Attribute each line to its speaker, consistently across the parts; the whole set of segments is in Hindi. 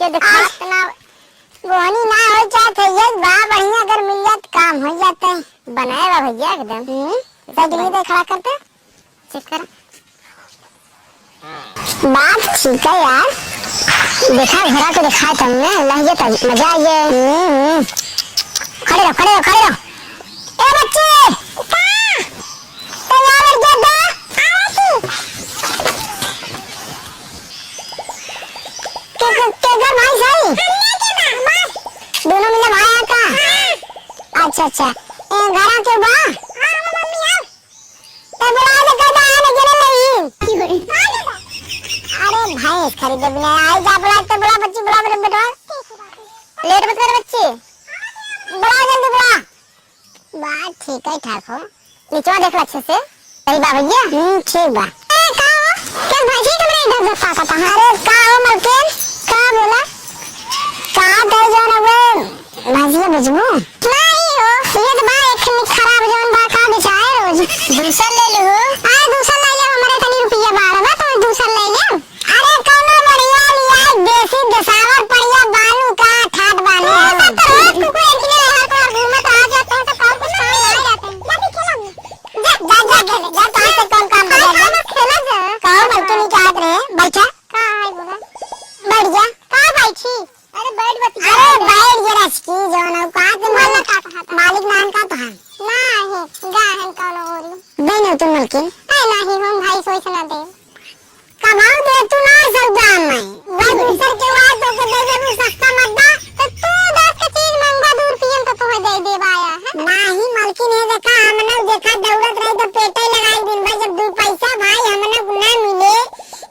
Speaker 1: ये देखो इतना बोनी ना हो चाहे तो ये बा बढ़िया अगर मिल जाए तो काम हो जाता है। बनाएगा भैया एकदम। साइकिल में खड़ा करते चेक कर। बात ठीक है यार, देखा घरा को दिखाया तुमने लहजे तक मजा ये। खड़े रहो खड़े रहो खड़े रहो। ए बच्चे तैयार हो जा के घर भाई सही दोनों मिले भाई का। अच्छा अच्छा घर के बा तो बुला दे कदा आने गिरे नहीं। अरे भाई खरीदे बिना आई जा बुला तो बुला बच्ची बुला मेरे बेटा लेट मत कर बच्ची बुला जल्दी बुला। बात ठीक है ठाक हो नीचे देख अच्छे से सही बा भैया। ठीक बा क्या भाजी तुमने इधर से पाता था। अरे का हो मलकिन का बोला का दे जाना वो भाजी बजबू नहीं हो ये तो बा एक खराब जवन बा का बेचाए रोज दूसरा ले लो। अरे दूसरा ले ले हमारे तनी रुपया बाड़ा बा तो दूसरा ले ले। अरे कौनो बढ़िया लिया देसी दसावर बढ़िया बालू का ठाट बालू है तो रोज को एक दिन हर को घूमत आ जाते हैं तो और कुछ काम आ जाते हैं। जाके खेलो जा तो कौन काम करेगा खेला जा कहो मलकिन क्या करे बैठा का है बोला बैठ जा का बैठी। अरे बैठ बती अरे बैठ जरा की जोन का तुम्हारा का था मालिक नान का था नहीं गाहन कौन होरी देने तुम मलकिन नहीं हम भाई सोच ना दे कमाओ दे तू ना सब दाम में वह दूसर के बाद तो के दे दे सस्ता मत दा तो तू 10 का चीज महंगा दूर पियन तो तुम्हें दे दे बाया है नहीं मलकिन ने देखा हमने देखा दौड़त रही तो पेटे लगाई दिन भाई जब 2 पैसा भाई हमने ना मिले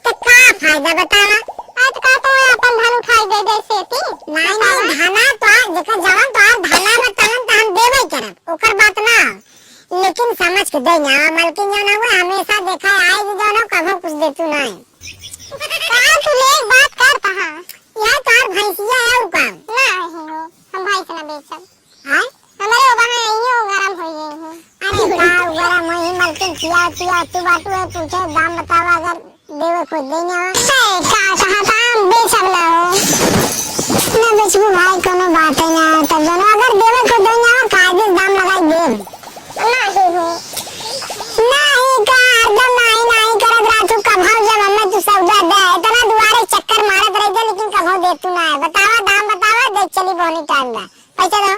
Speaker 1: तो का फायदा बतावा। आज का तो अपन धान उठाई दे दे सेती नहीं धाना तो देखा जवान तो धाना बतावन त हम देबे करब ओकर बात ना लेकिन समझ के दे ना मलकिन जो ना वो हमेशा देखा आई जो ना कभी कुछ दे तू नहीं का तू ले एक बात कर पहा यह तार भैंसिया है उ काम नहीं हो हम भाई से ना बेचब हां हमारे ओबा में यही हो गरम हो गई है। अरे का गरम होई मलकिन किया तू बातू है पूछे दाम बतावा अगर देवे खुद देना है का कहां दाम बेचब ना हो ना बेचबू भाई कोनो बात है ना तब जन अगर देवे खुद देना हो कायदे दाम लगाई देब नहीं हो नहीं का एकदम नहीं करत रातू कभाव जब हमें तू सौदा दे इतना दुआरे चक्कर मारत रह दे लेकिन कभाव दे तू ना बतावा दाम बतावा देख चली बोनी टाइम दा पैसा दो।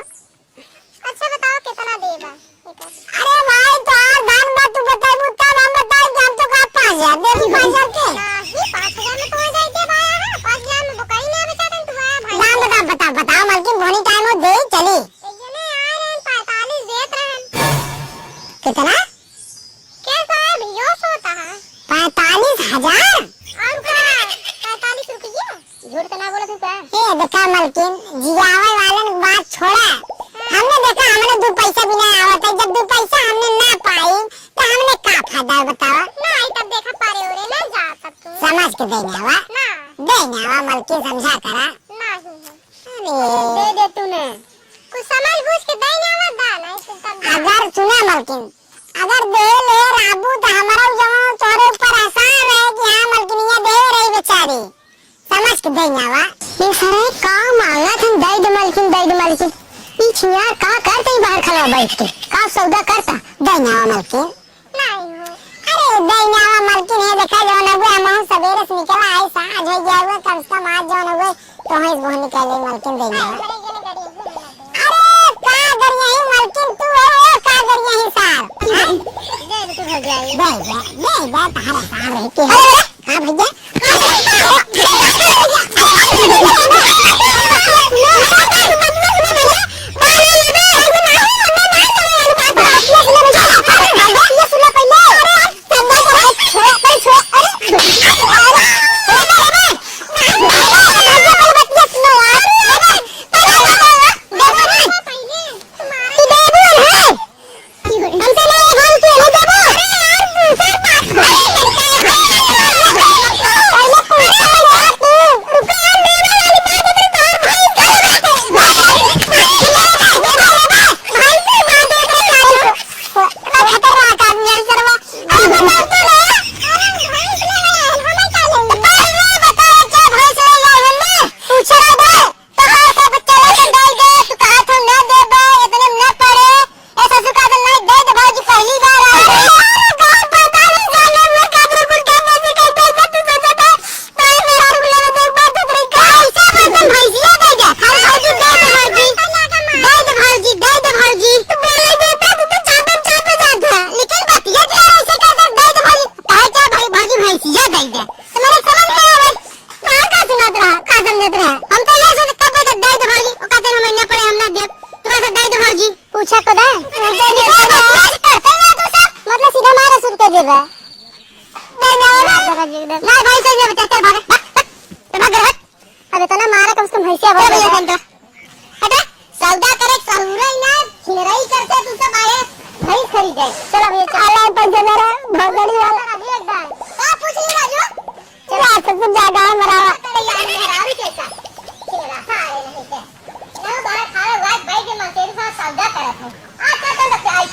Speaker 1: अच्छा बताओ कितना देबा। अरे भाई तो दाम बात तू बताबू तब हम बताई कि हम तो का 5000 दे 5000 के नहीं 5000 में तो हो जाई दे भाई 5000 में बकई ना बेचा दे तू भाई दाम बताओ मलकिन बोनी टाइम हो दे चली जने आ रहे 45 देत रहन कितना क्या साहब यो सोता है 45000 और का 45 रुपया झूठ तो ना बोला तू का ए देखा मलकिन जियावे वालन बात छोड़ा हमने देखा हमने 2 पैसा भी नहीं आवत है जब 2 पैसा हमने ना पाई तो हमने का फायदा बतावा नहीं तब देखा पारे ओरे ना जा तब तू समझ के देना वा ना देना वा मलकिन समझा करा नहीं अरे दे तूने कुछ समझ बूझ के देना वा दा नहीं तब अगर सुना मलकिन अगर दे ले राबू तो हमारा जवान तोरे ऊपर आसान है कि हां मलकिन ये दे रही बेचारी समझ के देना वा ये सारे काम मांगा तुम दे मलकिन पीछिया का करते ही बाहर खड़ा बैठ के का सौदा करता देना मलकिन नहीं हो। अरे देना मलकिन ये देखा जो ना वो हम सवेरे से निकला है साँझ हो गया हुआ कम से कम आज जो ना वो तो है वो निकले मलकिन देना। अरे का कर यही मलकिन तू है का कर यही सार दे तू हो जाए दे तारा सार रहती है हां भैया करत रहा हम तो ये सोच कब तक दाई तो भाजी ओ कहते हम ना पड़े हम ना दे तो कहते दाई तो भाजी पूछा को दे मतलब सीधा मारे सुन के देबे ना भाई से ये बता भाग भाग भाग अबे तो ना मारा कम से कम भैंसिया भर भैया घंटा हटा सौदा करे सहुरा ना खिलराई करते तू सब आए भाई खरीद जाए चलो भैया चला पंचमेरा भगड़ी वाला अभी एक बार का पूछ ली राजू चलो आज सब ज्यादा है मरावा हरावी कैसा खिलरा सारे नहीं के ना बाहर खाए वाइट भाई के मन के साथ सौदा करत हूं आ का तो लगता आई